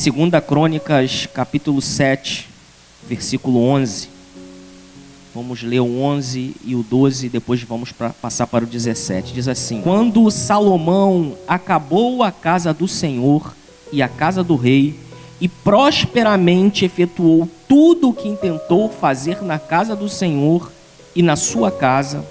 Segunda Crônicas, capítulo 7, versículo 11. Vamos ler o 11 e o 12, depois vamos passar para o 17. Diz assim: Quando Salomão acabou a casa do Senhor e a casa do rei, e prosperamente efetuou tudo o que intentou fazer na casa do Senhor e na sua casa,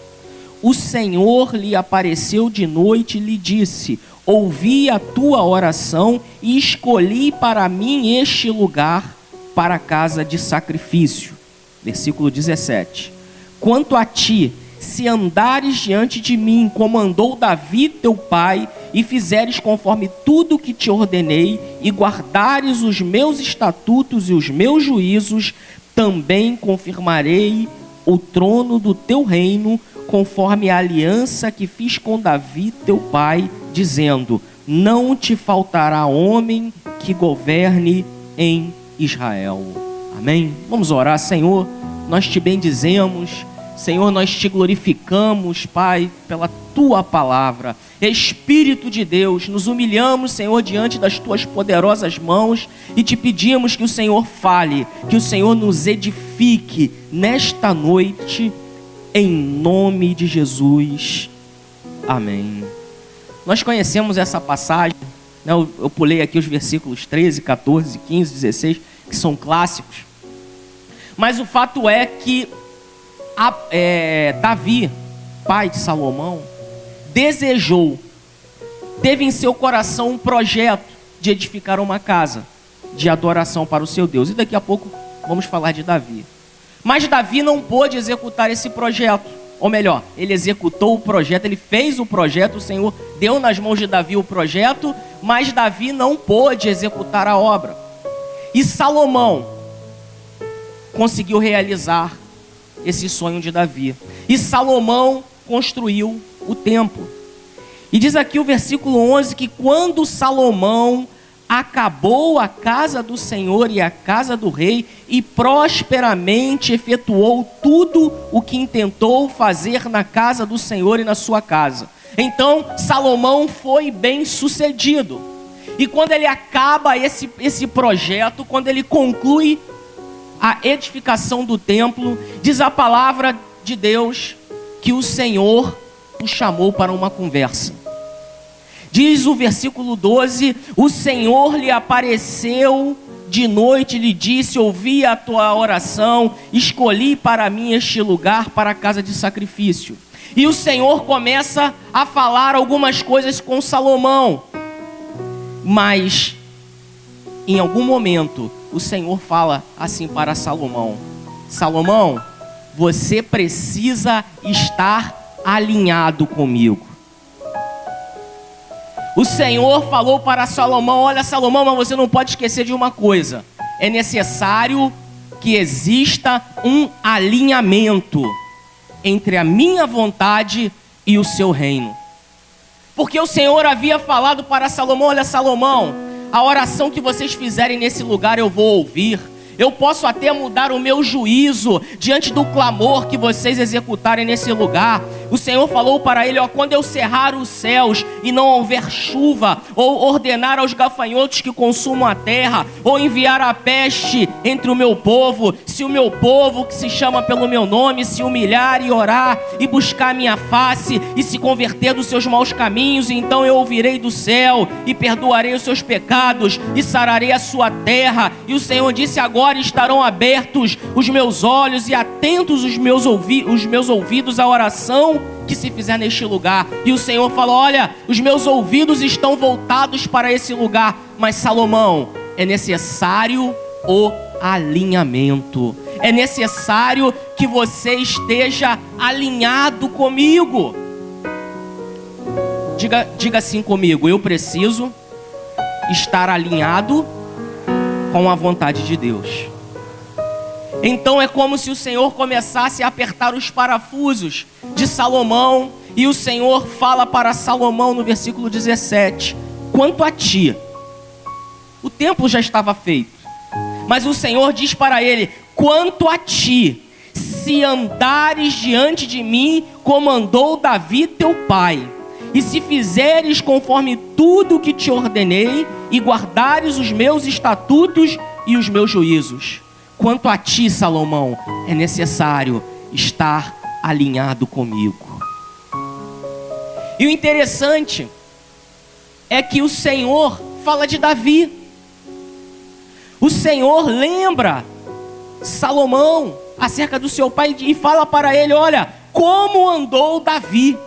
o Senhor lhe apareceu de noite e lhe disse: ouvi a tua oração e escolhi para mim este lugar para a casa de sacrifício. Versículo 17. Quanto a ti, se andares diante de mim, como andou Davi teu pai, e fizeres conforme tudo que te ordenei, e guardares os meus estatutos e os meus juízos, também confirmarei o trono do teu reino, conforme a aliança que fiz com Davi teu pai, dizendo: não te faltará homem que governe em Israel. Amém? Vamos orar. Senhor, nós te bendizemos. Senhor, nós te glorificamos, Pai, pela tua palavra. Espírito de Deus, nos humilhamos, Senhor, diante das tuas poderosas mãos e te pedimos que o Senhor fale, que o Senhor nos edifique nesta noite, em nome de Jesus. Amém. Nós conhecemos essa passagem, né? Eu pulei aqui os versículos 13, 14, 15, 16, que são clássicos. Mas o fato é que Davi, pai de Salomão, desejou, teve em seu coração um projeto de edificar uma casa de adoração para o seu Deus. E daqui a pouco vamos falar de Davi. Mas Davi não pôde executar esse projeto. Ou melhor, ele executou o projeto, ele fez o projeto, o Senhor deu nas mãos de Davi o projeto, mas Davi não pôde executar a obra. E Salomão conseguiu realizar esse sonho de Davi. E Salomão construiu o templo. E diz aqui o versículo 11 que quando Salomão acabou a casa do Senhor e a casa do rei, e prosperamente efetuou tudo o que intentou fazer na casa do Senhor e na sua casa. Então Salomão foi bem sucedido. E quando ele acaba esse projeto, quando ele conclui a edificação do templo, diz a palavra de Deus que o Senhor o chamou para uma conversa. Diz o versículo 12: o Senhor lhe apareceu de noite e lhe disse: ouvi a tua oração, escolhi para mim este lugar para a casa de sacrifício. E o Senhor começa a falar algumas coisas com Salomão. Mas em algum momento o Senhor fala assim para Salomão: Salomão, você precisa estar alinhado comigo. O Senhor falou para Salomão: olha, Salomão, mas você não pode esquecer de uma coisa. É necessário que exista um alinhamento entre a minha vontade e o seu reino. Porque o Senhor havia falado para Salomão: olha, Salomão, a oração que vocês fizerem nesse lugar eu vou ouvir. Eu posso até mudar o meu juízo diante do clamor que vocês executarem nesse lugar. O Senhor falou para ele: ó, quando eu cerrar os céus e não houver chuva, ou ordenar aos gafanhotos que consumam a terra, ou enviar a peste entre o meu povo, se o meu povo que se chama pelo meu nome se humilhar e orar e buscar a minha face e se converter dos seus maus caminhos, então eu ouvirei do céu e perdoarei os seus pecados e sararei a sua terra. E o Senhor disse: agora estarão abertos os meus olhos e atentos os meus ouvidos à oração que se fizer neste lugar. E o Senhor falou: olha, os meus ouvidos estão voltados para esse lugar. Mas Salomão, é necessário o alinhamento. É necessário que você esteja alinhado comigo. Diga assim comigo: eu preciso estar alinhado com a vontade de Deus. Então é como se o Senhor começasse a apertar os parafusos de Salomão, e o Senhor fala para Salomão no versículo 17: quanto a ti, o templo já estava feito, mas o Senhor diz para ele: quanto a ti, se andares diante de mim como andou Davi teu pai, e se fizeres conforme tudo o que te ordenei, e guardares os meus estatutos e os meus juízos. Quanto a ti, Salomão, é necessário estar alinhado comigo. E o interessante é que o Senhor fala de Davi. O Senhor lembra Salomão acerca do seu pai e fala para ele: olha, como andou Davi.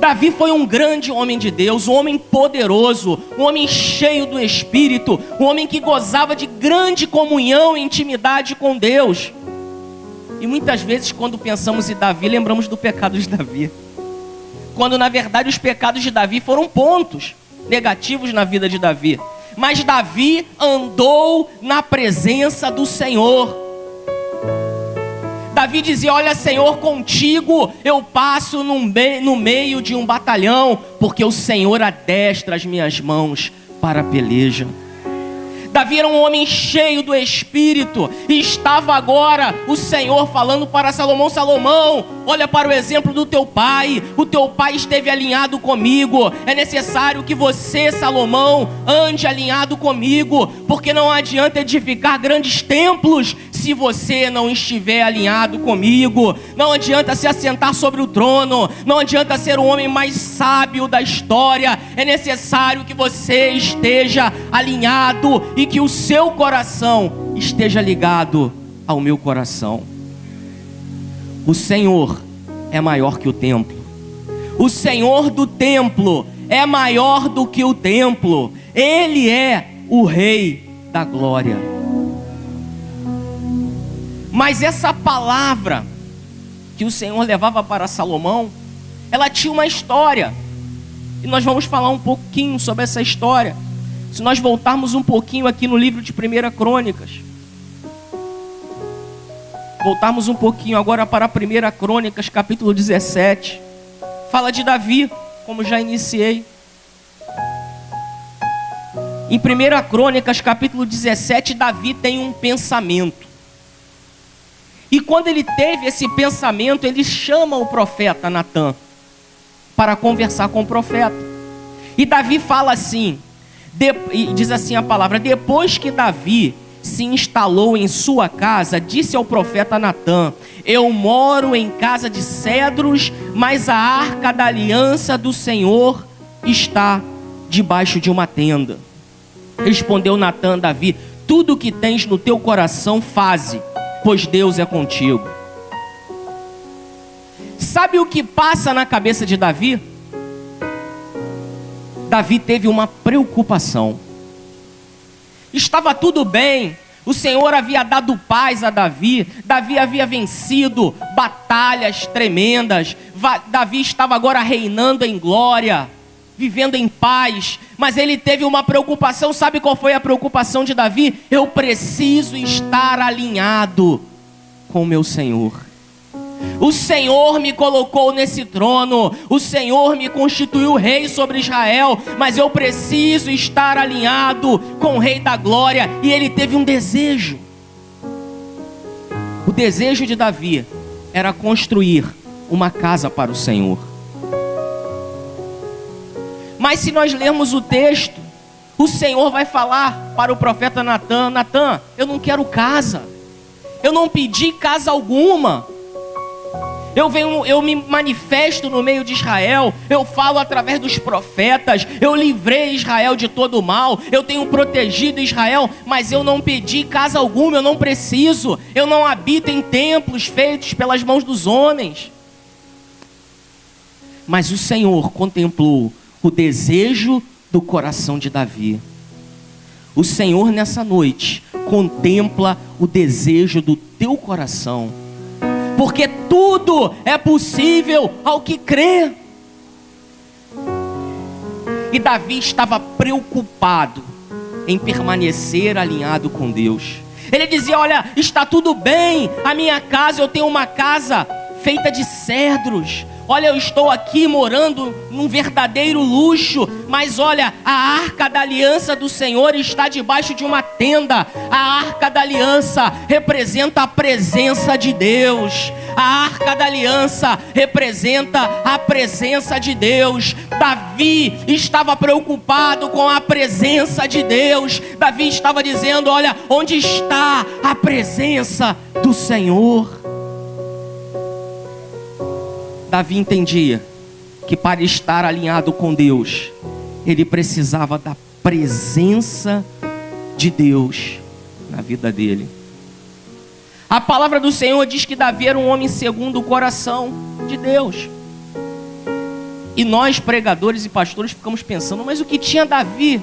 Davi foi um grande homem de Deus, um homem poderoso, um homem cheio do Espírito, um homem que gozava de grande comunhão e intimidade com Deus. E muitas vezes, quando pensamos em Davi, lembramos do pecado de Davi, quando na verdade os pecados de Davi foram pontos negativos na vida de Davi. Mas Davi andou na presença do Senhor. Davi dizia: olha, Senhor, contigo eu passo no meio de um batalhão, porque o Senhor adestra as minhas mãos para a peleja. Davi era um homem cheio do Espírito, e estava agora o Senhor falando para Salomão: Salomão, olha para o exemplo do teu pai. O teu pai esteve alinhado comigo. É necessário que você, Salomão, ande alinhado comigo, porque não adianta edificar grandes templos se você não estiver alinhado comigo. Não adianta se assentar sobre o trono, não adianta ser o homem mais sábio da história. É necessário que você esteja alinhado e que o seu coração esteja ligado ao meu coração. O Senhor é maior que o templo. O Senhor do templo é maior do que o templo. Ele é o Rei da glória. Mas essa palavra que o Senhor levava para Salomão, ela tinha uma história. E nós vamos falar um pouquinho sobre essa história. Se nós voltarmos um pouquinho aqui no livro de 1 Crônicas. Voltarmos um pouquinho agora para 1 Crônicas, capítulo 17. Fala de Davi, como já iniciei. Em 1 Crônicas, capítulo 17, Davi tem um pensamento. E quando ele teve esse pensamento, ele chama o profeta Natã para conversar com o profeta. E Davi fala assim, diz assim a palavra: depois que Davi se instalou em sua casa, disse ao profeta Natã: eu moro em casa de cedros, mas a arca da aliança do Senhor está debaixo de uma tenda. Respondeu Natã a Davi: tudo o que tens no teu coração faze, pois Deus é contigo. Sabe o que passa na cabeça de Davi? Davi teve uma preocupação. Estava tudo bem, o Senhor havia dado paz a Davi. Davi havia vencido batalhas tremendas. Davi estava agora reinando em glória, vivendo em paz. Mas ele teve uma preocupação. Sabe qual foi a preocupação de Davi? Eu preciso estar alinhado com o meu Senhor. O Senhor me colocou nesse trono, o Senhor me constituiu rei sobre Israel, mas eu preciso estar alinhado com o Rei da Glória. E ele teve um desejo. O desejo de Davi era construir uma casa para o Senhor. Mas se nós lermos o texto, o Senhor vai falar para o profeta Natã: Natã, eu não quero casa, eu não pedi casa alguma. Eu me manifesto no meio de Israel, eu falo através dos profetas, eu livrei Israel de todo o mal, eu tenho protegido Israel, mas eu não pedi casa alguma, eu não preciso, eu não habito em templos feitos pelas mãos dos homens. Mas o Senhor contemplou o desejo do coração de Davi. O Senhor nessa noite contempla o desejo do teu coração, porque tudo é possível ao que crê. E Davi estava preocupado em permanecer alinhado com Deus. Ele dizia: olha, está tudo bem, a minha casa, eu tenho uma casa feita de cedros. Olha, eu estou aqui morando num verdadeiro luxo, mas olha, a arca da aliança do Senhor está debaixo de uma tenda. A arca da aliança representa a presença de Deus. A arca da aliança representa a presença de Deus. Davi estava preocupado com a presença de Deus. Davi estava dizendo: olha, onde está a presença do Senhor? Davi entendia que para estar alinhado com Deus, ele precisava da presença de Deus na vida dele. A palavra do Senhor diz que Davi era um homem segundo o coração de Deus. E nós, pregadores e pastores, ficamos pensando: mas o que tinha Davi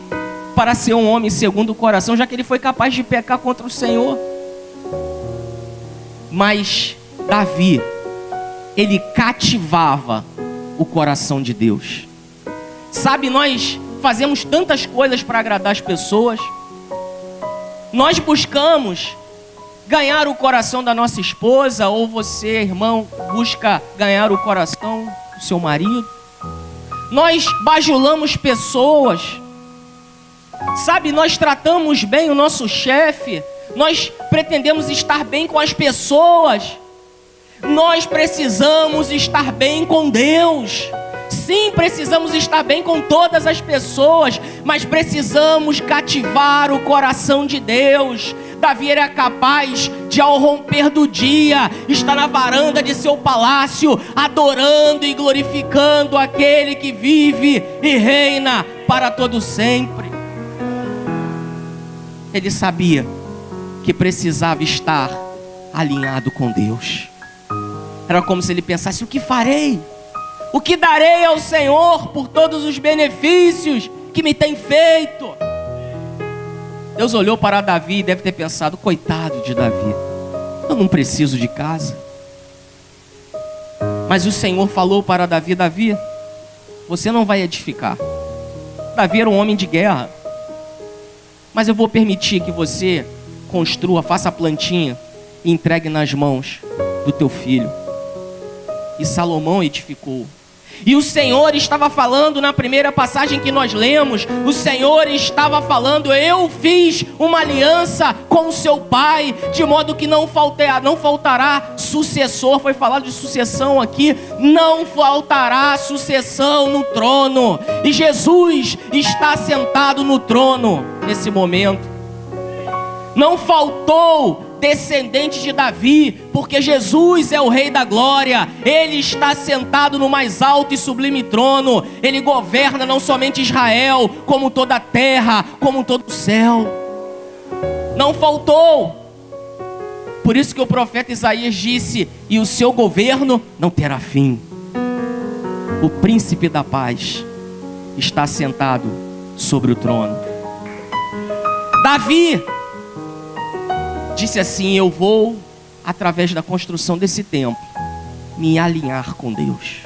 para ser um homem segundo o coração, já que ele foi capaz de pecar contra o Senhor? Mas Davi, ele cativava o coração de Deus. Sabe, nós fazemos tantas coisas para agradar as pessoas. Nós buscamos ganhar o coração da nossa esposa, ou você, irmão, busca ganhar o coração do seu marido. Nós bajulamos pessoas. Sabe, nós tratamos bem o nosso chefe. Nós pretendemos estar bem com as pessoas. Nós precisamos estar bem com Deus. Sim, precisamos estar bem com todas as pessoas, mas precisamos cativar o coração de Deus. Davi era capaz de, ao romper do dia, estar na varanda de seu palácio, adorando e glorificando aquele que vive e reina para todo sempre. Ele sabia que precisava estar alinhado com Deus. Era como se ele pensasse: o que farei? O que darei ao Senhor por todos os benefícios que me tem feito? Deus olhou para Davi e deve ter pensado: coitado de Davi, eu não preciso de casa. Mas o Senhor falou para Davi: Davi, você não vai edificar. Davi era um homem de guerra, mas eu vou permitir que você construa, faça a plantinha e entregue nas mãos do teu filho. E Salomão edificou. E o Senhor estava falando na primeira passagem que nós lemos. O Senhor estava falando: eu fiz uma aliança com o seu pai, de modo que não faltará sucessor. Foi falado de sucessão aqui. Não faltará sucessão no trono. E Jesus está sentado no trono nesse momento. Não faltou descendente de Davi, porque Jesus é o Rei da Glória. Ele está sentado no mais alto e sublime trono. Ele governa não somente Israel, como toda a terra, como todo o céu. Não faltou. Por isso que o profeta Isaías disse: e o seu governo não terá fim. O príncipe da paz está sentado sobre o trono. Davi disse assim: eu vou, através da construção desse templo, me alinhar com Deus.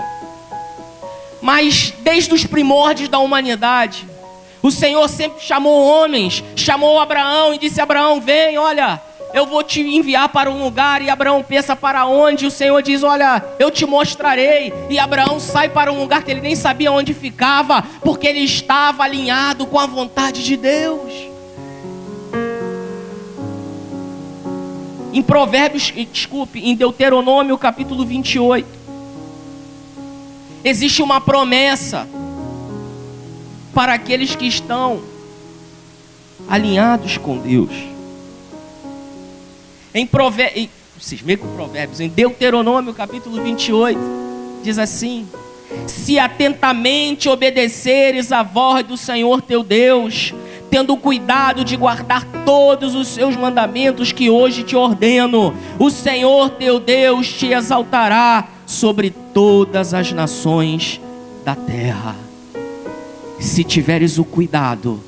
Mas desde os primórdios da humanidade, o Senhor sempre chamou homens. Chamou Abraão e disse: Abraão, vem, olha, eu vou te enviar para um lugar. E Abraão pensa: para onde? O Senhor diz: olha, eu te mostrarei. E Abraão sai para um lugar que ele nem sabia onde ficava, porque ele estava alinhado com a vontade de Deus. Em Deuteronômio capítulo 28, existe uma promessa para aqueles que estão alinhados com Deus. Em Deuteronômio capítulo 28, diz assim: se atentamente obedeceres a voz do Senhor teu Deus, tendo cuidado de guardar todos os seus mandamentos que hoje te ordeno, o Senhor teu Deus te exaltará sobre todas as nações da terra. Se tiveres o cuidado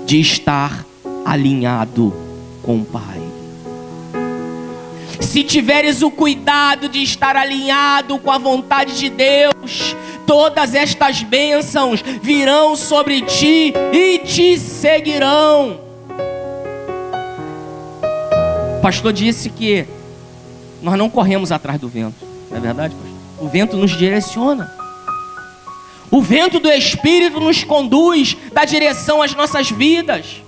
de estar alinhado com o Pai. Se tiveres o cuidado de estar alinhado com a vontade de Deus, todas estas bênçãos virão sobre ti e te seguirão. O pastor disse que nós não corremos atrás do vento. Não é verdade, pastor? O vento nos direciona. O vento do Espírito nos conduz, dá direção às nossas vidas.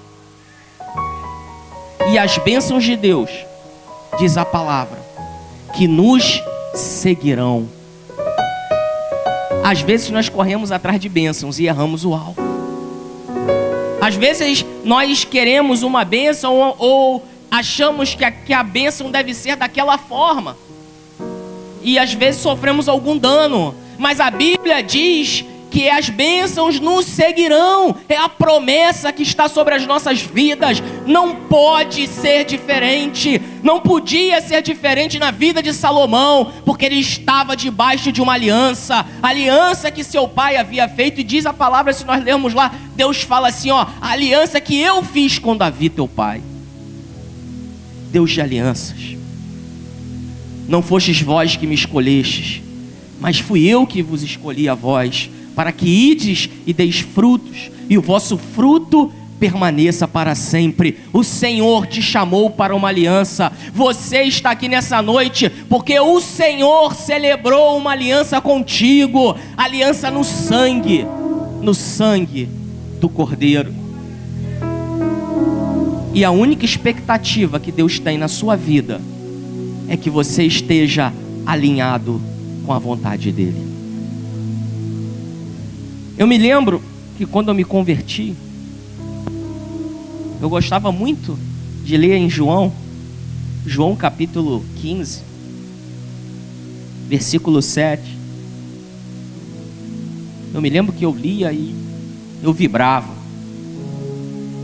E as bênçãos de Deus, diz a palavra, que nos seguirão. Às vezes nós corremos atrás de bênçãos e erramos o alvo. Às vezes nós queremos uma bênção ou achamos que a bênção deve ser daquela forma. E às vezes sofremos algum dano. Mas a Bíblia diz que as bênçãos nos seguirão. É a promessa que está sobre as nossas vidas. Não pode ser diferente. Não podia ser diferente na vida de Salomão, porque ele estava debaixo de uma aliança. Aliança que seu pai havia feito. E diz a palavra, se nós lermos lá, Deus fala assim, ó, a aliança que eu fiz com Davi, teu pai. Deus de alianças. Não fostes vós que me escolhestes, mas fui eu que vos escolhi a vós, para que ides e deis frutos, e o vosso fruto permaneça para sempre. O Senhor te chamou para uma aliança. Você está aqui nessa noite porque o Senhor celebrou uma aliança contigo. Aliança no sangue do Cordeiro. E a única expectativa que Deus tem na sua vida é que você esteja alinhado com a vontade dele. Eu me lembro que quando eu me converti, eu gostava muito de ler em João capítulo 15, versículo 7. Eu me lembro que eu lia e eu vibrava.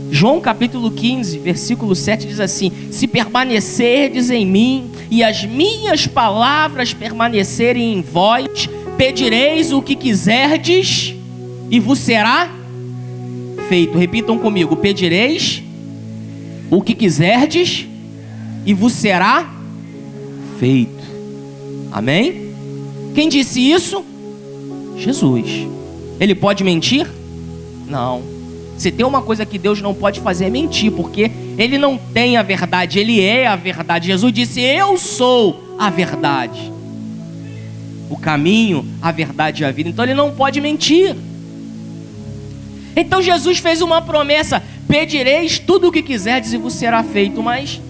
João capítulo 15, versículo 7 diz assim: se permanecerdes em mim e as minhas palavras permanecerem em vós, pedireis o que quiserdes e vos será feito. Repitam comigo: pedireis o que quiserdes e vos será feito. Amém? Quem disse isso? Jesus. Ele pode mentir? Não. Se tem uma coisa que Deus não pode fazer é mentir, porque Ele não tem a verdade, Ele é a verdade. Jesus disse: eu sou a verdade, o caminho, a verdade e a vida. Então Ele não pode mentir. Então Jesus fez uma promessa: pedireis tudo o que quiserdes e vos será feito. Mas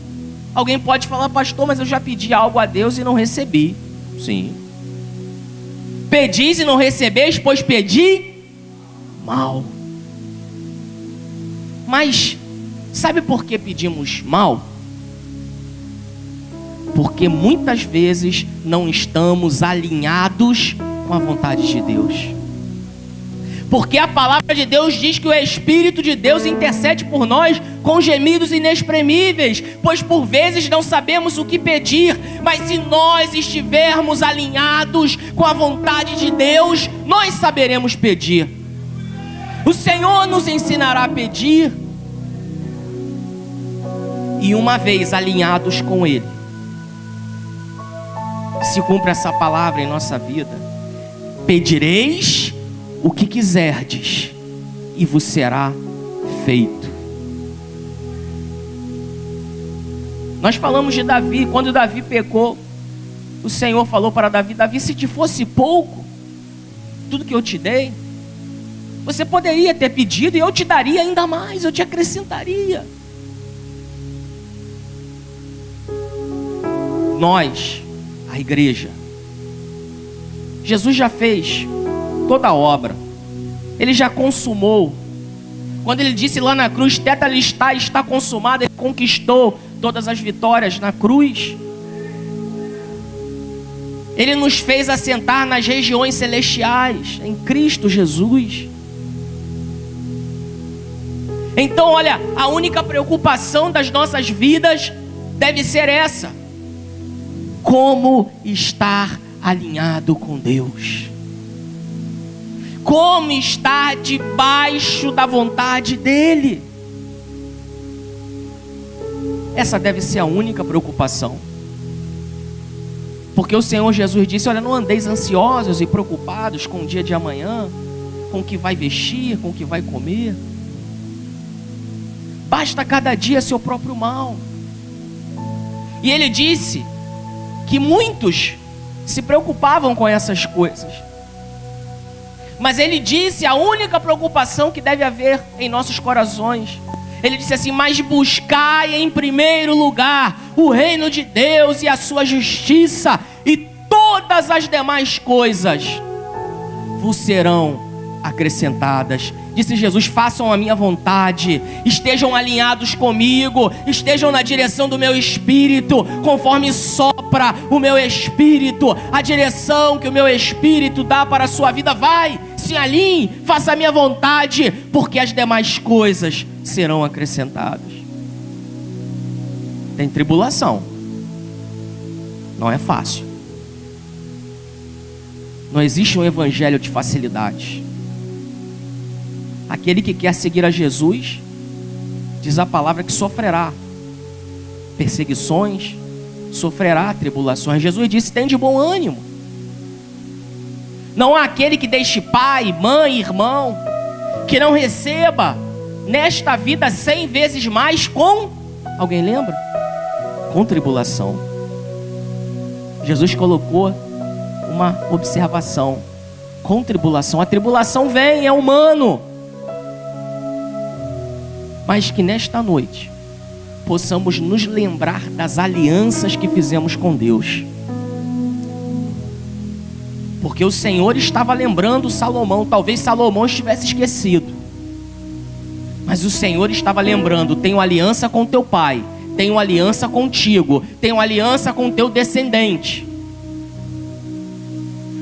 alguém pode falar: pastor, mas eu já pedi algo a Deus e não recebi. Sim. Pedis e não recebeis, pois pedi mal. Mas sabe por que pedimos mal? Porque muitas vezes não estamos alinhados com a vontade de Deus. Porque a palavra de Deus diz que o Espírito de Deus intercede por nós com gemidos inexprimíveis, pois por vezes não sabemos o que pedir, mas se nós estivermos alinhados com a vontade de Deus, nós saberemos pedir. O Senhor nos ensinará a pedir. E uma vez alinhados com Ele, se cumpre essa palavra em nossa vida: pedireis o que quiserdes e vos será feito. Nós falamos de Davi. Quando Davi pecou, o Senhor falou para Davi: Davi, se te fosse pouco tudo que eu te dei, você poderia ter pedido e eu te daria ainda mais, eu te acrescentaria. Nós, a igreja, Jesus já fez toda a obra. Ele já consumou. Quando ele disse lá na cruz: tetelestai, está consumado, ele conquistou todas as vitórias na cruz. Ele nos fez assentar nas regiões celestiais em Cristo Jesus. Então, olha, a única preocupação das nossas vidas deve ser essa: como estar alinhado com Deus, como estar debaixo da vontade dEle. Essa deve ser a única preocupação. Porque o Senhor Jesus disse: olha, não andeis ansiosos e preocupados com o dia de amanhã, com o que vai vestir, com o que vai comer. Basta cada dia seu próprio mal. E Ele disse que muitos se preocupavam com essas coisas. Mas Ele disse: a única preocupação que deve haver em nossos corações Ele disse assim: mas buscai em primeiro lugar o reino de Deus e a sua justiça, e todas as demais coisas vos serão acrescentadas. Disse Jesus: façam a minha vontade, estejam alinhados comigo, estejam na direção do meu espírito, conforme sopra o meu espírito, a direção que o meu espírito dá para a sua vida. Vai, se alinhe, faça a minha vontade, porque as demais coisas serão acrescentadas. Tem tribulação, não é fácil. Não existe um evangelho de facilidade. Aquele que quer seguir a Jesus, diz a palavra que sofrerá perseguições, sofrerá tribulações. Jesus disse: tem de bom ânimo. Não há aquele que deixe pai, mãe, irmão, que não receba nesta vida 100 vezes mais com, alguém lembra? Com tribulação. Jesus colocou uma observação: com tribulação. A tribulação vem, é humano. Mas que nesta noite possamos nos lembrar das alianças que fizemos com Deus. Porque o Senhor estava lembrando Salomão. Talvez Salomão estivesse esquecido, mas o Senhor estava lembrando: tenho aliança com teu pai, tenho aliança contigo, tenho aliança com teu descendente.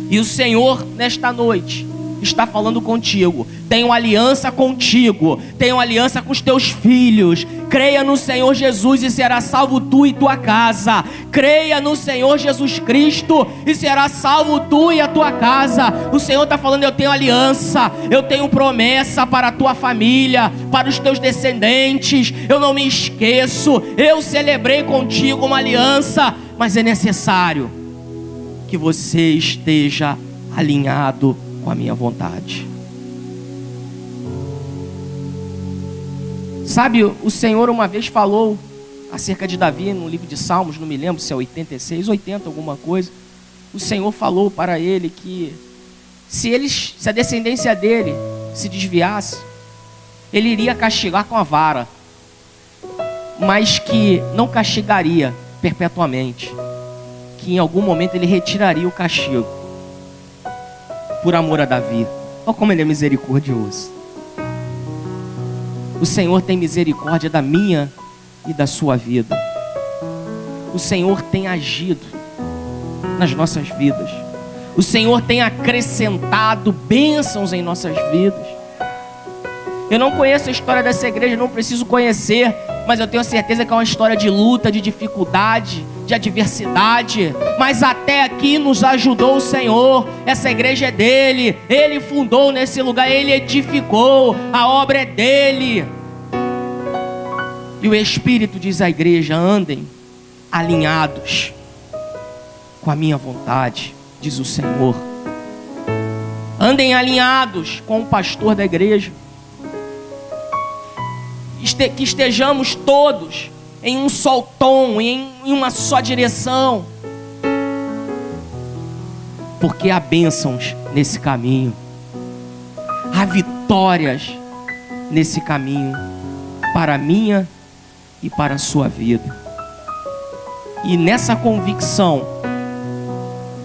E o Senhor nesta noite está falando contigo: tenho aliança contigo, tenho aliança com os teus filhos. Creia no Senhor Jesus e será salvo tu e tua casa. Creia no Senhor Jesus Cristo e será salvo tu e a tua casa. O Senhor está falando: eu tenho aliança, eu tenho promessa para a tua família, para os teus descendentes. Eu não me esqueço, eu celebrei contigo uma aliança, mas é necessário que você esteja alinhado com a minha vontade. Sabe, o Senhor uma vez falou acerca de Davi no livro de Salmos, não me lembro se é 86, 80, alguma coisa. O Senhor falou para ele que se a descendência dele se desviasse, ele iria castigar com a vara, mas que não castigaria perpetuamente, que em algum momento ele retiraria o castigo por amor a Davi. Olha como ele é misericordioso. O Senhor tem misericórdia da minha e da sua vida. O Senhor tem agido nas nossas vidas. O Senhor tem acrescentado bênçãos em nossas vidas. Eu não conheço a história dessa igreja, não preciso conhecer, mas eu tenho certeza que é uma história de luta, de dificuldade, de adversidade. Mas até aqui nos ajudou o Senhor. Essa igreja é dele, ele fundou nesse lugar, ele edificou, a obra é dele. E o Espírito diz à igreja: andem alinhados com a minha vontade, diz o Senhor. Andem alinhados com o pastor da igreja. Que estejamos todos em um só tom, em uma só direção, porque há bênçãos nesse caminho, há vitórias nesse caminho, para a minha e para a sua vida. E nessa convicção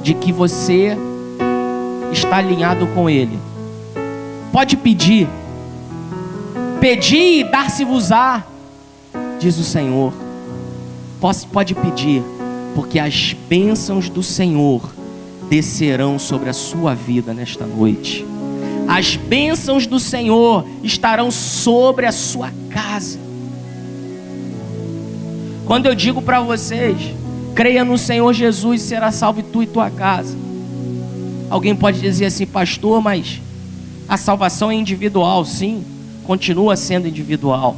de que você está alinhado com Ele, pode pedir. Pedi e dar-se-vos-á, diz o Senhor. Pode pedir, porque as bênçãos do Senhor descerão sobre a sua vida nesta noite. As bênçãos do Senhor estarão sobre a sua casa. Quando eu digo para vocês: creia no Senhor Jesus e será salvo tu e tua casa. Alguém pode dizer assim: pastor, mas a salvação é individual. Sim, continua sendo individual,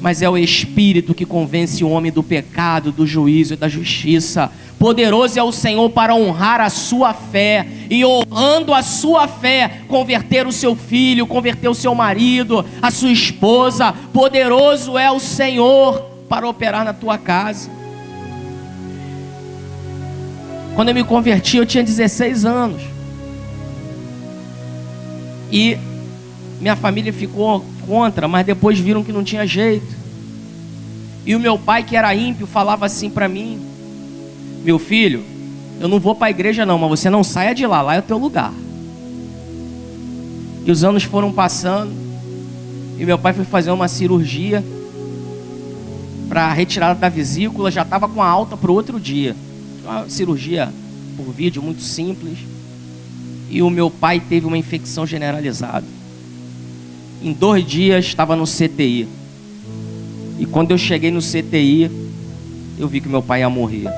mas é o Espírito que convence o homem do pecado, do juízo e da justiça. Poderoso é o Senhor para honrar a sua fé, e honrando a sua fé, converter o seu filho, converter o seu marido, a sua esposa. Poderoso é o Senhor para operar na tua casa. Quando eu me converti, eu tinha 16 anos, e minha família ficou contra, mas depois viram que não tinha jeito. E o meu pai, que era ímpio, falava assim para mim: meu filho, eu não vou para a igreja não, mas você não saia de lá, lá é o teu lugar. E os anos foram passando, e meu pai foi fazer uma cirurgia para retirada da vesícula, já estava com a alta para o outro dia. Uma cirurgia por vídeo muito simples. E o meu pai teve uma infecção generalizada. Em 2 dias estava no CTI. E quando eu cheguei no CTI, eu vi que meu pai ia morrer.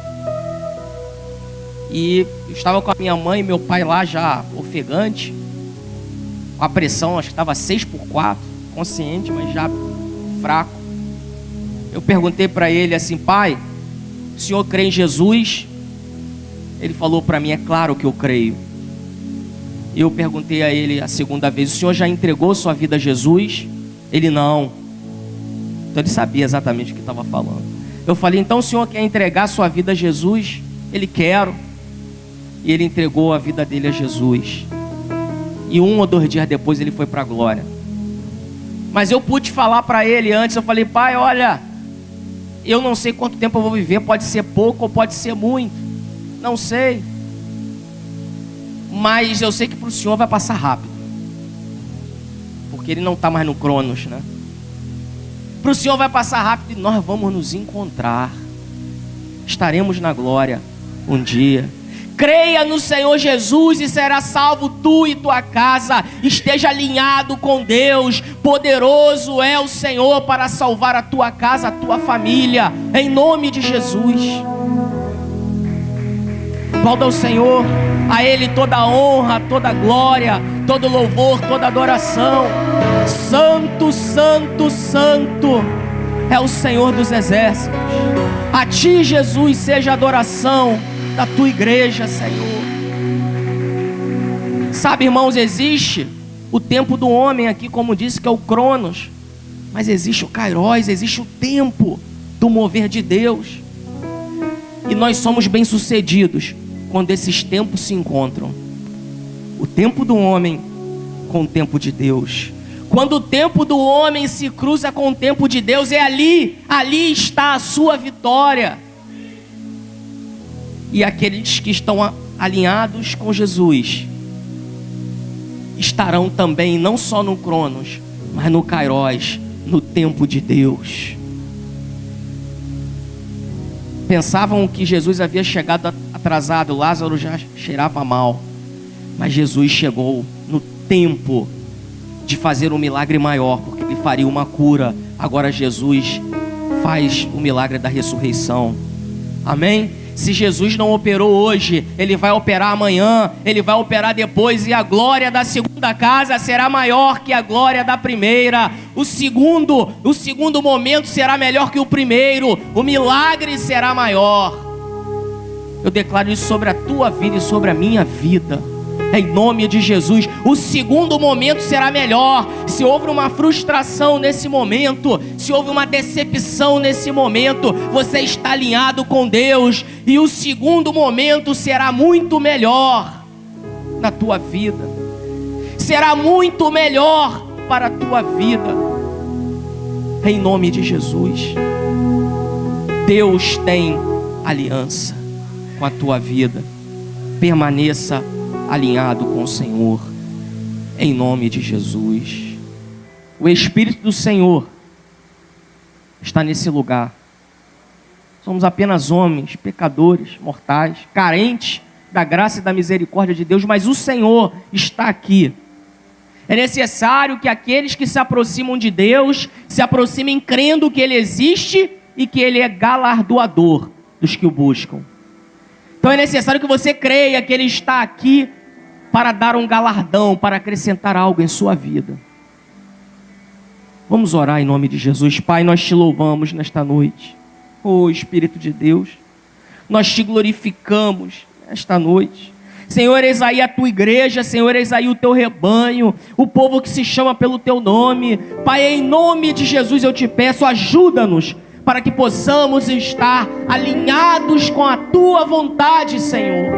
E eu estava com a minha mãe e meu pai lá já ofegante, com a pressão, acho que estava 6/4, consciente, mas já fraco. Eu perguntei para ele assim: pai, o senhor crê em Jesus? Ele falou para mim: é claro que eu creio. Eu perguntei a ele a segunda vez: o senhor já entregou sua vida a Jesus? Ele: não. Então ele sabia exatamente o que estava falando. Eu falei: então o senhor quer entregar sua vida a Jesus? Ele: quero. E ele entregou a vida dele a Jesus. E 1 ou 2 dias depois ele foi para a glória. Mas eu pude falar para ele antes. Eu falei: pai, olha, eu não sei quanto tempo eu vou viver. Pode ser pouco ou pode ser muito, não sei. Mas eu sei que para o senhor vai passar rápido, porque ele não está mais no Cronos, né? Para o senhor vai passar rápido e nós vamos nos encontrar. Estaremos na glória um dia. Creia no Senhor Jesus e será salvo tu e tua casa. Esteja alinhado com Deus. Poderoso é o Senhor para salvar a tua casa, a tua família, em nome de Jesus. Aplauda ao Senhor. A Ele toda a honra, toda a glória, todo louvor, toda adoração. Santo, santo, santo é o Senhor dos exércitos. A Ti, Jesus, seja a adoração da Tua igreja, Senhor. Sabe, irmãos, existe o tempo do homem aqui, como disse, que é o Cronos. Mas existe o Kairos, existe o tempo do mover de Deus. E nós somos bem-sucedidos quando esses tempos se encontram. O tempo do homem com o tempo de Deus. Quando o tempo do homem se cruza com o tempo de Deus, é ali está a sua vitória. E aqueles que estão alinhados com Jesus estarão também, não só no Cronos, mas no Kairos, no tempo de Deus. Pensavam que Jesus havia chegado atrasado, Lázaro já cheirava mal, mas Jesus chegou no tempo de fazer um milagre maior, porque ele faria uma cura. Agora Jesus faz o milagre da ressurreição. Amém? Se Jesus não operou hoje, Ele vai operar amanhã, Ele vai operar depois, e a glória da segunda casa será maior que a glória da primeira. O segundo momento será melhor que o primeiro. O milagre será maior. Eu declaro isso sobre a tua vida e sobre a minha vida, em nome de Jesus. O segundo momento será melhor. Se houve uma frustração nesse momento, se houve uma decepção nesse momento, você está alinhado com Deus, e o segundo momento será muito melhor na tua vida. Será muito melhor para a tua vida, em nome de Jesus. Deus tem aliança com a tua vida. Permaneça alinhado com o Senhor, em nome de Jesus. O Espírito do Senhor está nesse lugar. Somos apenas homens, pecadores, mortais, carentes da graça e da misericórdia de Deus, mas o Senhor está aqui. É necessário que aqueles que se aproximam de Deus se aproximem crendo que Ele existe e que Ele é galardoador dos que o buscam. Então é necessário que você creia que Ele está aqui para dar um galardão, para acrescentar algo em sua vida. Vamos orar em nome de Jesus. Pai, nós te louvamos nesta noite. Oh Espírito de Deus, nós te glorificamos nesta noite. Senhor, eis aí a tua igreja, Senhor, eis aí o teu rebanho, o povo que se chama pelo teu nome. Pai, em nome de Jesus eu te peço, ajuda-nos para que possamos estar alinhados com a tua vontade, Senhor.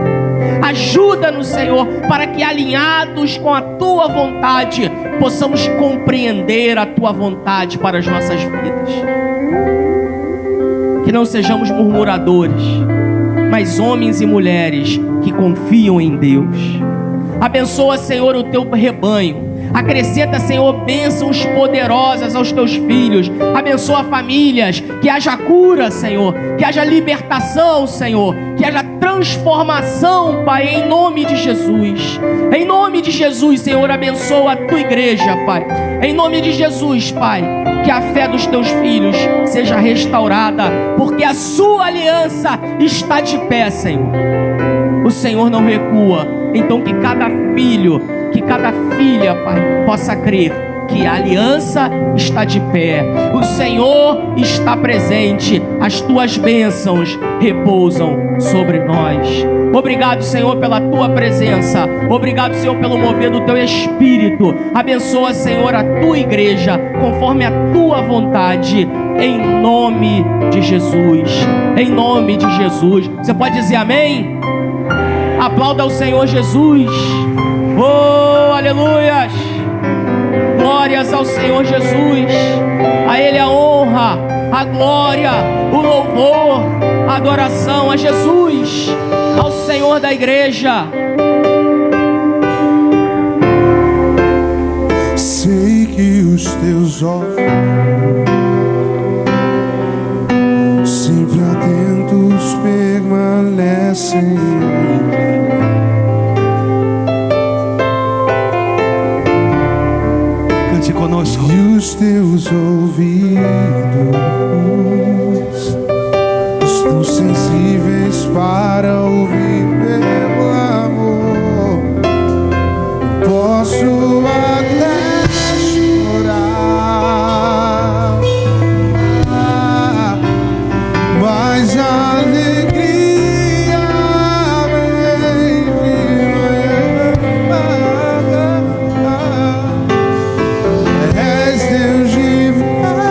Ajuda-nos, Senhor, para que alinhados com a Tua vontade, possamos compreender a Tua vontade para as nossas vidas. Que não sejamos murmuradores, mas homens e mulheres que confiam em Deus. Abençoa, Senhor, o Teu rebanho. Acrescenta, Senhor, bênçãos poderosas aos Teus filhos. Abençoa famílias, que haja cura, Senhor, que haja libertação, Senhor, que haja transformação, Pai, em nome de Jesus. Em nome de Jesus, Senhor, abençoa a Tua igreja, Pai. Em nome de Jesus, Pai, que a fé dos Teus filhos seja restaurada, porque a Sua aliança está de pé, Senhor. O Senhor não recua. Então que cada filho, que cada filha, Pai, possa crer que a aliança está de pé, o Senhor está presente, as Tuas bênçãos repousam sobre nós. Obrigado, Senhor, pela Tua presença. Obrigado, Senhor, pelo mover do Teu Espírito. Abençoa, Senhor, a Tua igreja conforme a Tua vontade, em nome de Jesus. Em nome de Jesus. Você pode dizer amém? Aplauda ao Senhor Jesus. Oh, aleluias. Glórias ao Senhor Jesus. A Ele a honra, a glória, o louvor, a adoração a Jesus, ao Senhor da igreja. Sei que os Teus olhos sempre atentos permanecem. Cante conosco. E os Teus ouvidos estão sensíveis para ouvir meu amor. Posso até chorar, mas a alegria vem de és Deus de fé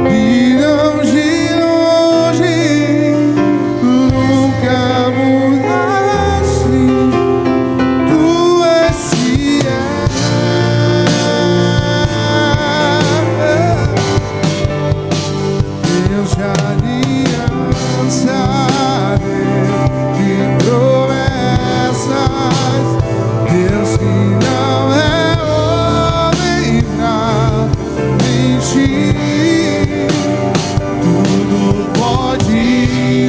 e não de longe, nunca mudaste, Tu és fiel. Deus de aliança, Deus de promessas, Deus que não é homem pra mentir. Tudo pode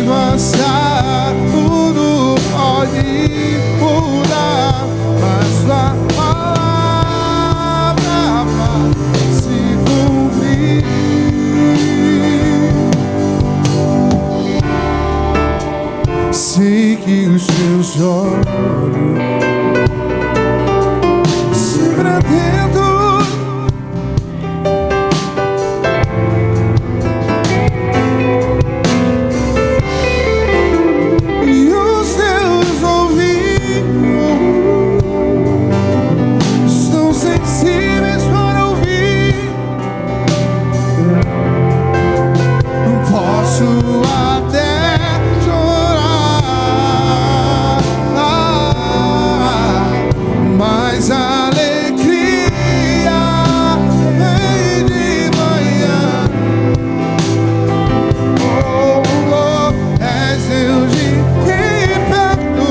avançar, tudo pode mudar, mas Tua palavra vai se cumprir. Sei que os Teus olhos sempre atentos e os Teus ouvidos estão sensíveis para ouvir. Posso até chorar, mas a alegria vem de manhã. Oh, és Deus de perto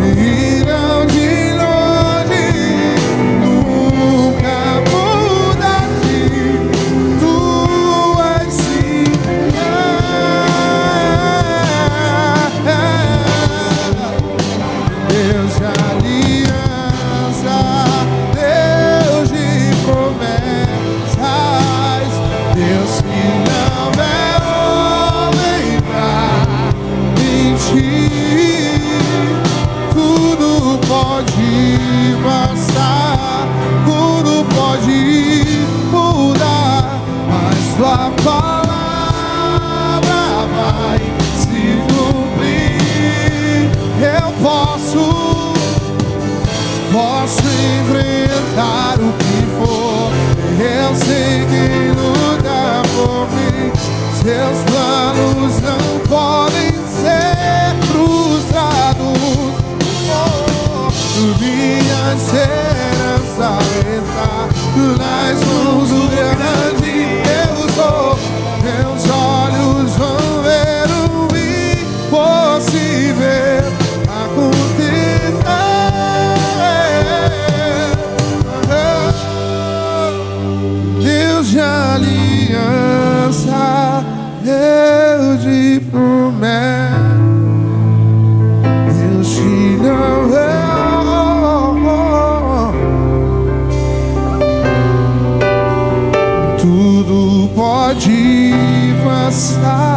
e não de longe, nunca mudaste, Tu és Deus de aliança, Deus de promessas, Deus que não é homem pra mentir. Tudo pode passar, tudo pode mudar, mas Tua palavra vai se cumprir. Eu posso enfrentar o que for. Eu sei que luta por mim. Seus planos não podem ser cruzados. esperança está nas mãos do grande eu sou. Meus olhos vão ver o impossível acontecer. Deus de aliança, Deus de promessa, Deus que não tudo pode passar.